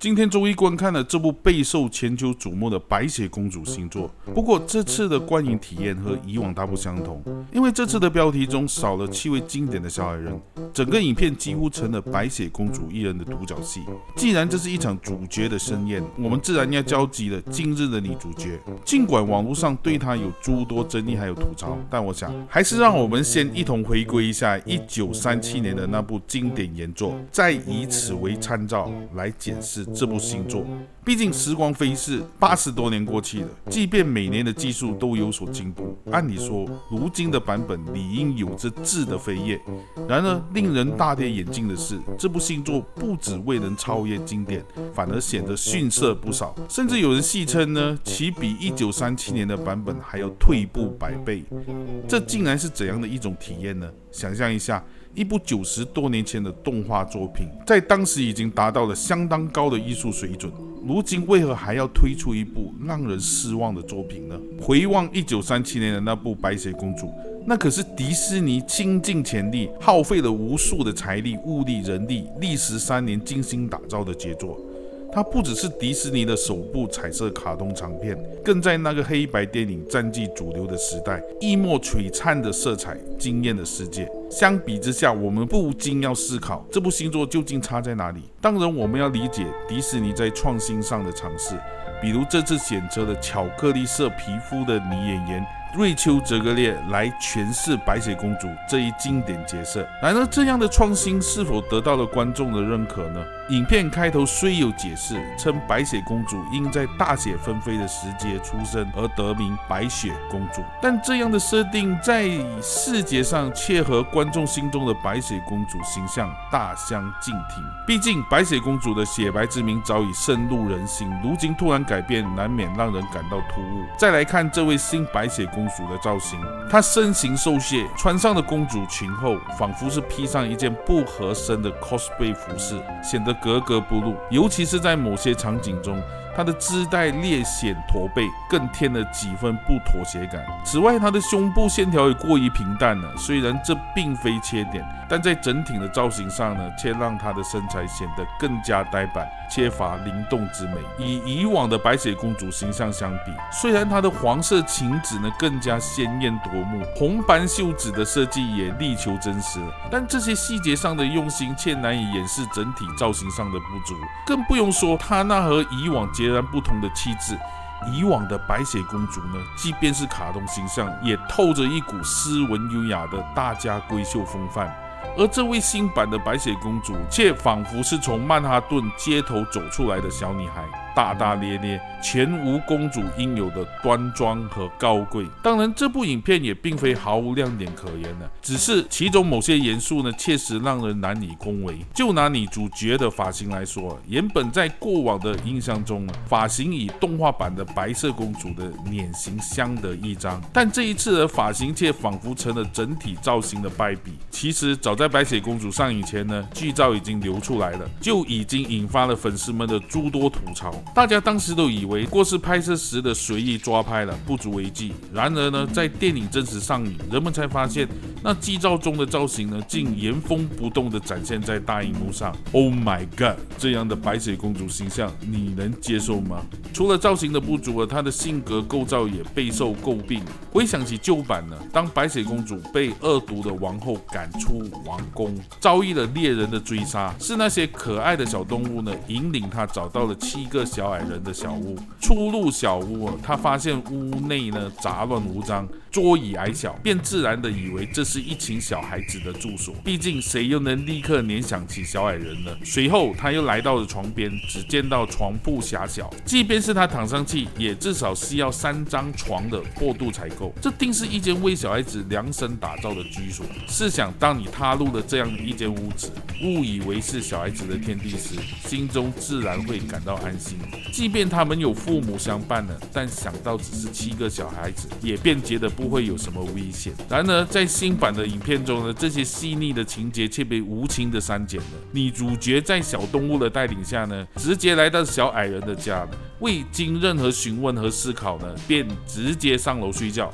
今天周一观看了这部备受全球瞩目的白雪公主新作，不过这次的观影体验和以往大不相同，因为这次的标题中少了7位经典的小矮人，整个影片几乎成了白雪公主一人的独角戏。既然这是一场主角的盛宴，我们自然要交集了今日的女主角。尽管网络上对她有诸多争议还有吐槽，但我想还是让我们先一同回归一下1937年的那部经典原作，再以此为参照来检视这部新作。毕竟时光飞逝，80多年过去了，即便每年的技术都有所进步，按理说如今的版本理应有着质的飞跃。然而令人大跌眼镜的是，这部新作不只未能超越经典，反而显得逊色不少，甚至有人戏称呢，其比1937年的版本还要退步100倍。这竟然是怎样的一种体验呢？想象一下，一部90多年前的动画作品，在当时已经达到了相当高的艺术水准，如今为何还要推出一部让人失望的作品呢？回望1937年的那部白雪公主，那可是迪士尼倾尽全力，耗费了无数的财力、物力、人力，历时3年精心打造的杰作。它不只是迪士尼的首部彩色卡通长片，更在那个黑白电影占据主流的时代，一抹璀璨的色彩惊艳了世界。相比之下，我们不禁要思考，这部新作究竟差在哪里？当然，我们要理解迪士尼在创新上的尝试，比如这次选择了巧克力色皮肤的女演员瑞秋·泽格列来诠释白雪公主这一经典角色。然而，这样的创新是否得到了观众的认可呢？影片开头虽有解释，称白雪公主因在大雪纷飞的时节出生而得名白雪公主，但这样的设定在视觉上却和观众心中的白雪公主形象大相径庭。毕竟白雪公主的雪白之名早已深入人心，如今突然改变，难免让人感到突兀。再来看这位新白雪公主的造型，她身形瘦削，穿上的公主裙后仿佛是披上一件不合身的 cosplay 服饰，显得格格不入。尤其是在某些场景中，她的自带略显驼背，更添了几分不妥协感。此外，她的胸部线条也过于平淡了，虽然这并非缺点，但在整体的造型上呢，却让她的身材显得更加呆板，缺乏灵动之美。与以往的白雪公主形象相比，虽然她的黄色裙子呢更加鲜艳夺目，红斑袖子的设计也力求真实，但这些细节上的用心却难以掩饰整体造型上的不足。更不用说她那和以往截然不同的气质。以往的白雪公主呢，即便是卡通形象，也透着一股斯文优雅的大家闺秀风范。而这位新版的白雪公主，却仿佛是从曼哈顿街头走出来的小女孩，大大咧咧，全无公主应有的端庄和高贵。当然，这部影片也并非毫无亮点可言的，只是其中某些元素呢，确实让人难以恭维。就拿女主角的发型来说，原本在过往的印象中，发型与动画版的白色公主的脸型相得益彰，但这一次的发型却仿佛成了整体造型的败笔。其实早在白雪公主上映前呢，剧照已经流出来了，就已经引发了粉丝们的诸多吐槽。大家当时都以为过是拍摄时的随意抓拍了，不足为奇。然而呢，在电影真实上映，人们才发现那剧照中的造型呢，竟原封不动地展现在大荧幕上。Oh my god！ 这样的白雪公主形象，你能接受吗？除了造型的不足，她的性格构造也备受诟病。回想起旧版呢，当白雪公主被恶毒的王后赶出王宫，遭遇了猎人的追杀，是那些可爱的小动物呢，引领她找到了7个小矮人的小屋。出入小屋，她发现屋内呢杂乱无章，桌椅矮小，便自然的以为这是一群小孩子的住所。毕竟谁又能立刻联想起小矮人呢？随后他又来到了床边，只见到床铺狭小，即便是他躺上去，也至少需要3张床的厚度才够。这定是一间为小孩子量身打造的居所。试想，当你踏入了这样一间屋子，误以为是小孩子的天地时，心中自然会感到安心。即便他们有父母相伴了，但想到只是7个小孩子，也便觉得不会有什么危险。然而在新版的影片中呢，这些细腻的情节却被无情的删减了。女主角在小动物的带领下呢，直接来到小矮人的家了，未经任何询问和思考呢，便直接上楼睡觉。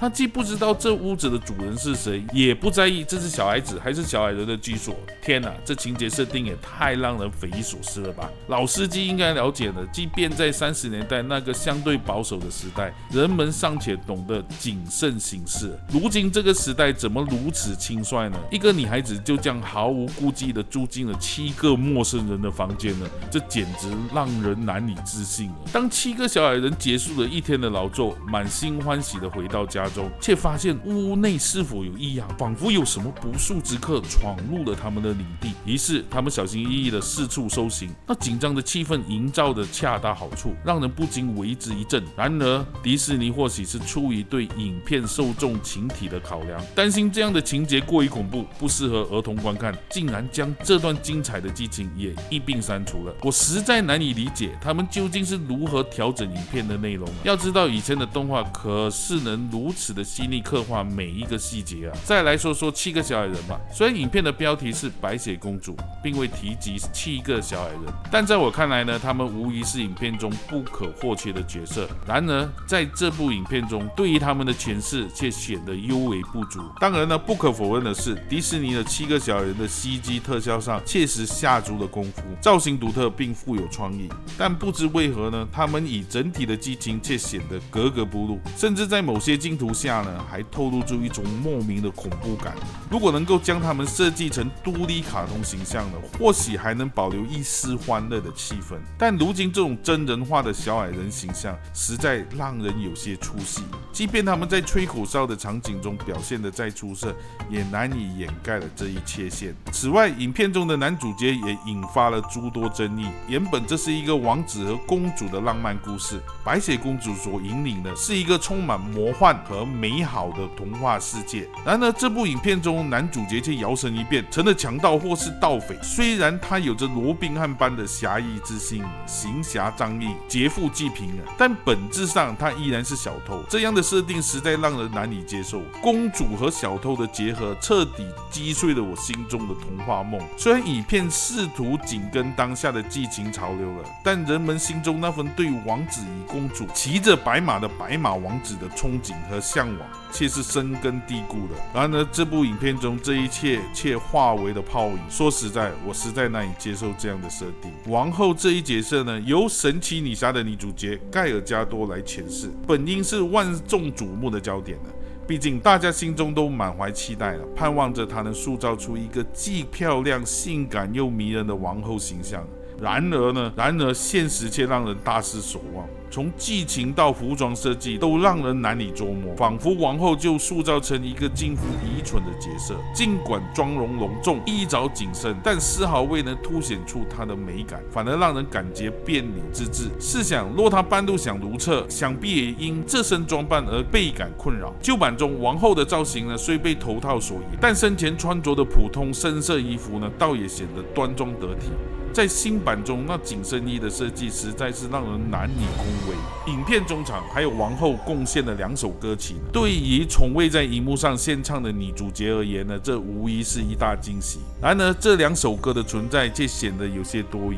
他既不知道这屋子的主人是谁，也不在意这是小孩子还是小矮人的居所。天哪，这情节设定也太让人匪夷所思了吧！老司机应该了解的，即便在30年代那个相对保守的时代，人们尚且懂得谨慎行事，如今这个时代怎么如此轻率呢？一个女孩子就这样毫无顾忌地住进了7个陌生人的房间呢，这简直让人难以置信了。当7个小矮人结束了一天的劳作，满心欢喜地回到家中，却发现屋内是否有异样，仿佛有什么不速之客闯入了他们的领地。于是他们小心翼翼地四处搜寻，那紧张的气氛营造得恰到好处，让人不禁为之一振。然而迪士尼或许是出于对影片受众群体的考量，担心这样的情节过于恐怖，不适合儿童观看，竟然将这段精彩的剧情也一并删除了。我实在难以理解他们究竟是如何调整影片的内容。要知道以前的动画可是能如此的细腻刻画每一个细节啊。再来说说7个小矮人吧，虽然影片的标题是白雪公主，并未提及7个小矮人，但在我看来呢，他们无疑是影片中不可或缺的角色。然而在这部影片中，对于他们的诠释却显得尤为不足。当然呢，不可否认的是，迪士尼的7个小矮人的 CG 特效上确实下足了功夫，造型独特并富有创意。但不知为何呢，他们以整体的剧情却显得格格不入，甚至在某些镜头下呢，还透露出一种莫名的恐怖感。如果能够将他们设计成独立卡通形象呢，或许还能保留一丝欢乐的气氛。但如今这种真人化的小矮人形象，实在让人有些出戏。即便他们在吹口哨的场景中表现得再出色，也难以掩盖了这一缺陷。此外，影片中的男主角也引发了诸多争议。原本这是一个王子和公主的浪漫故事，白雪公主所引领的是一个充满魔幻和美好的童话世界。然而这部影片中，男主角却摇身一变成了强盗或是盗匪。虽然他有着罗宾汉般的侠义之心，行侠仗义，劫富济贫，但本质上他依然是小偷。这样的设定实在让人难以接受。公主和小偷的结合彻底击碎了我心中的童话梦。虽然影片试图紧跟当下的剧情潮流了，但人们心中那份对王子与公主骑着白马的白马王子的憧憬和向往却是深根蒂固的。然而这部影片中这一切却化为了泡影。说实在，我实在难以接受这样的设定。王后这一角色呢，由神奇女侠的女主角盖尔加多来诠释，本应是万众瞩目的焦点了。毕竟大家心中都满怀期待了，盼望着她能塑造出一个既漂亮、性感又迷人的王后形象。然而现实却让人大失所望。从剧情到服装设计都让人难以捉摸，仿佛王后就塑造成一个近乎愚蠢的角色。尽管妆容隆重、衣着谨慎，但丝毫未能凸显出她的美感，反而让人感觉别扭之至。试想，若她半路想如厕，想必也因这身装扮而倍感困扰。旧版中王后的造型呢，虽被头套所掩，但身前穿着的普通深色衣服呢，倒也显得端庄得体。在新版中，那紧身衣的设计实在是让人难以恭维。影片中场还有王后贡献的2首歌曲，对于从未在荧幕上献唱的女主角而言呢，这无疑是一大惊喜。然而这2首歌的存在却显得有些多余，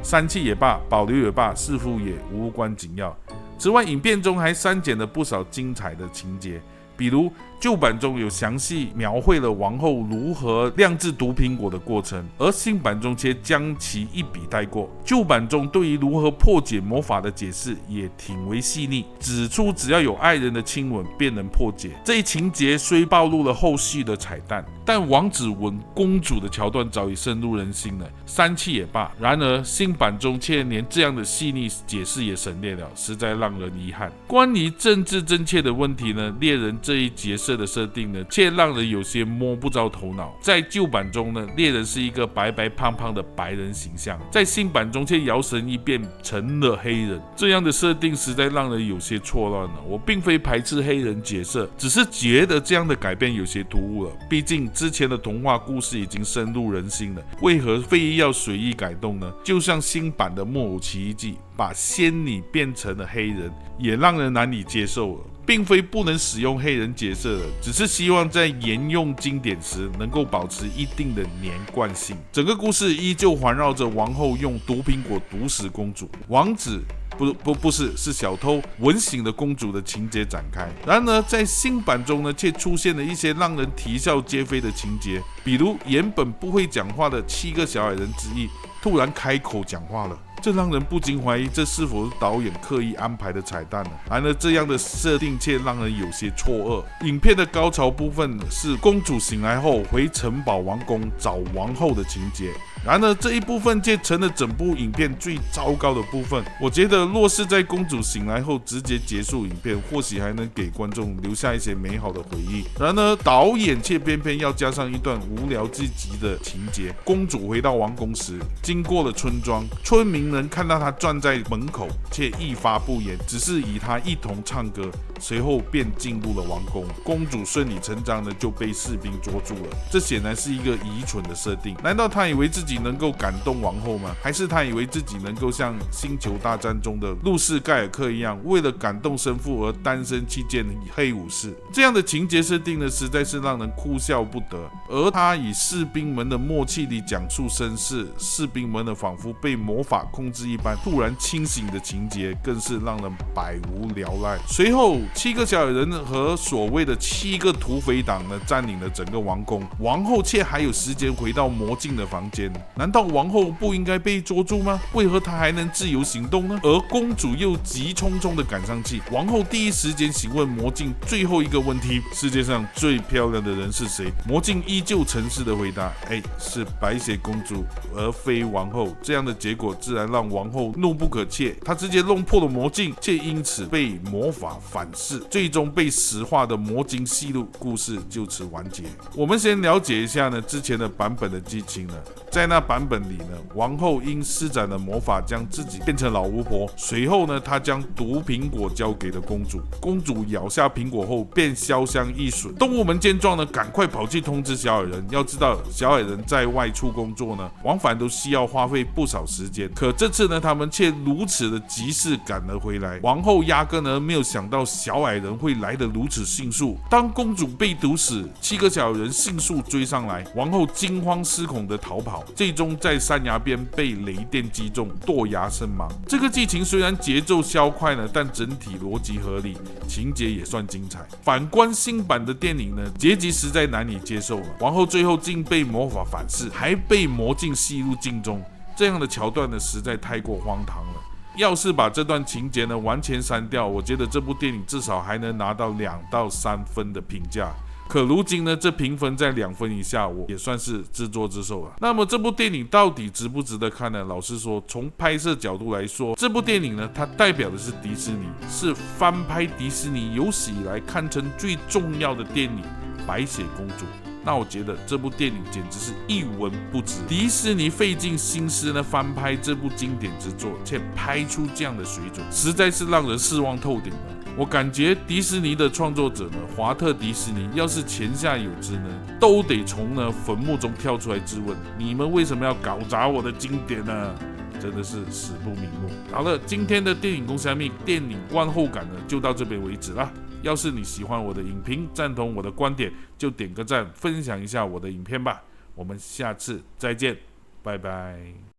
删去也罢，保留也罢，似乎也无关紧要。此外，影片中还删减了不少精彩的情节，比如旧版中有详细描绘了王后如何酿制毒苹果的过程，而新版中却将其一笔带过。旧版中对于如何破解魔法的解释也挺为细腻，指出只要有爱人的亲吻便能破解。这一情节虽暴露了后续的彩蛋，但王子吻公主的桥段早已深入人心了，删去也罢。然而新版中却连这样的细腻解释也省略了，实在让人遗憾。关于政治正确的问题呢，猎人这一角色的设定呢，却让人有些摸不着头脑。在旧版中呢，猎人是一个白白胖胖的白人形象，在新版中却摇身一变成了黑人，这样的设定实在让人有些错乱了。我并非排斥黑人角色，只是觉得这样的改变有些突兀了。毕竟之前的童话故事已经深入人心了，为何非要随意改动呢？就像新版的木偶奇遇记，把仙女变成了黑人，也让人难以接受了。并非不能使用黑人角色的，只是希望在沿用经典时能够保持一定的连贯性。整个故事依旧环绕着王后用毒苹果毒死公主，王子不是小偷吻醒的公主的情节展开。然而在新版中呢，却出现了一些让人啼笑皆非的情节，比如原本不会讲话的7个小矮人之一突然开口讲话了，这让人不禁怀疑这是否是导演刻意安排的彩蛋呢？然而这样的设定却让人有些错愕。影片的高潮部分是公主醒来后回城堡王宫找王后的情节，然而这一部分却成了整部影片最糟糕的部分。我觉得若是在公主醒来后直接结束影片，或许还能给观众留下一些美好的回忆。然而导演却偏偏要加上一段无聊至极的情节：公主回到王宫时，经过了村庄，村民能看到她站在门口，却一发不言，只是与她一同唱歌。随后便进入了王宫，公主顺理成章的就被士兵捉住了。这显然是一个愚蠢的设定。难道她以为自己能够感动王后吗？还是她以为自己能够像星球大战中的露士盖尔克一样，为了感动生父而单身去见黑武士？这样的情节设定呢，实在是让人哭笑不得。而她以士兵们的默契地讲述身世，士兵们的仿佛被魔法控制一般突然清醒的情节，更是让人百无聊赖。随后7个小矮人和所谓的7个土匪党呢，占领了整个王宫，王后却还有时间回到魔镜的房间。难道王后不应该被捉住吗？为何她还能自由行动呢？而公主又急匆匆地赶上去，王后第一时间询问魔镜最后一个问题：世界上最漂亮的人是谁？魔镜依旧诚实的回答：是白雪公主，而非王后。这样的结果自然让王后怒不可遏，她直接弄破了魔镜，却因此被魔法反噬，最终被石化的魔晶吸入，故事就此完结。我们先了解一下呢之前的版本的剧情呢。在那版本里呢，王后因施展了魔法将自己变成老巫婆，随后呢，她将毒苹果交给了公主。公主咬下苹果后便消香易损。动物们见状呢，赶快跑去通知小矮人。要知道，小矮人在外出工作呢，往返都需要花费不少时间。可这次呢，他们却如此的及时赶了回来。王后压根呢没有想到小矮人会来得如此迅速。当公主被毒死，7个小矮人迅速追上来，王后惊慌失恐的逃跑，最终在山崖边被雷电击中，堕崖身亡。这个剧情虽然节奏稍快呢，但整体逻辑合理，情节也算精彩。反观新版的电影呢，结局实在难以接受了。王后最后竟被魔法反噬，还被魔镜吸入镜中，这样的桥段呢，实在太过荒唐了。要是把这段情节呢完全删掉，我觉得这部电影至少还能拿到2到3分的评价。可如今呢，这评分在2分以下，我也算是自作自受了。那么这部电影到底值不值得看呢？老实说，从拍摄角度来说，这部电影呢，它代表的是迪士尼，是翻拍迪士尼有史以来堪称最重要的电影《白雪公主》。那我觉得这部电影简直是一文不值。迪士尼费尽心思呢翻拍这部经典之作，却拍出这样的水准，实在是让人失望透顶了。我感觉迪士尼的创作者呢，华特迪士尼要是泉下有知呢，都得从坟墓中跳出来质问：你们为什么要搞砸我的经典呢？真的是死不瞑目。好了，今天的电影公虾米电影观后感呢，就到这边为止啦。要是你喜欢我的影评，赞同我的观点，就点个赞，分享一下我的影片吧。我们下次再见，拜拜。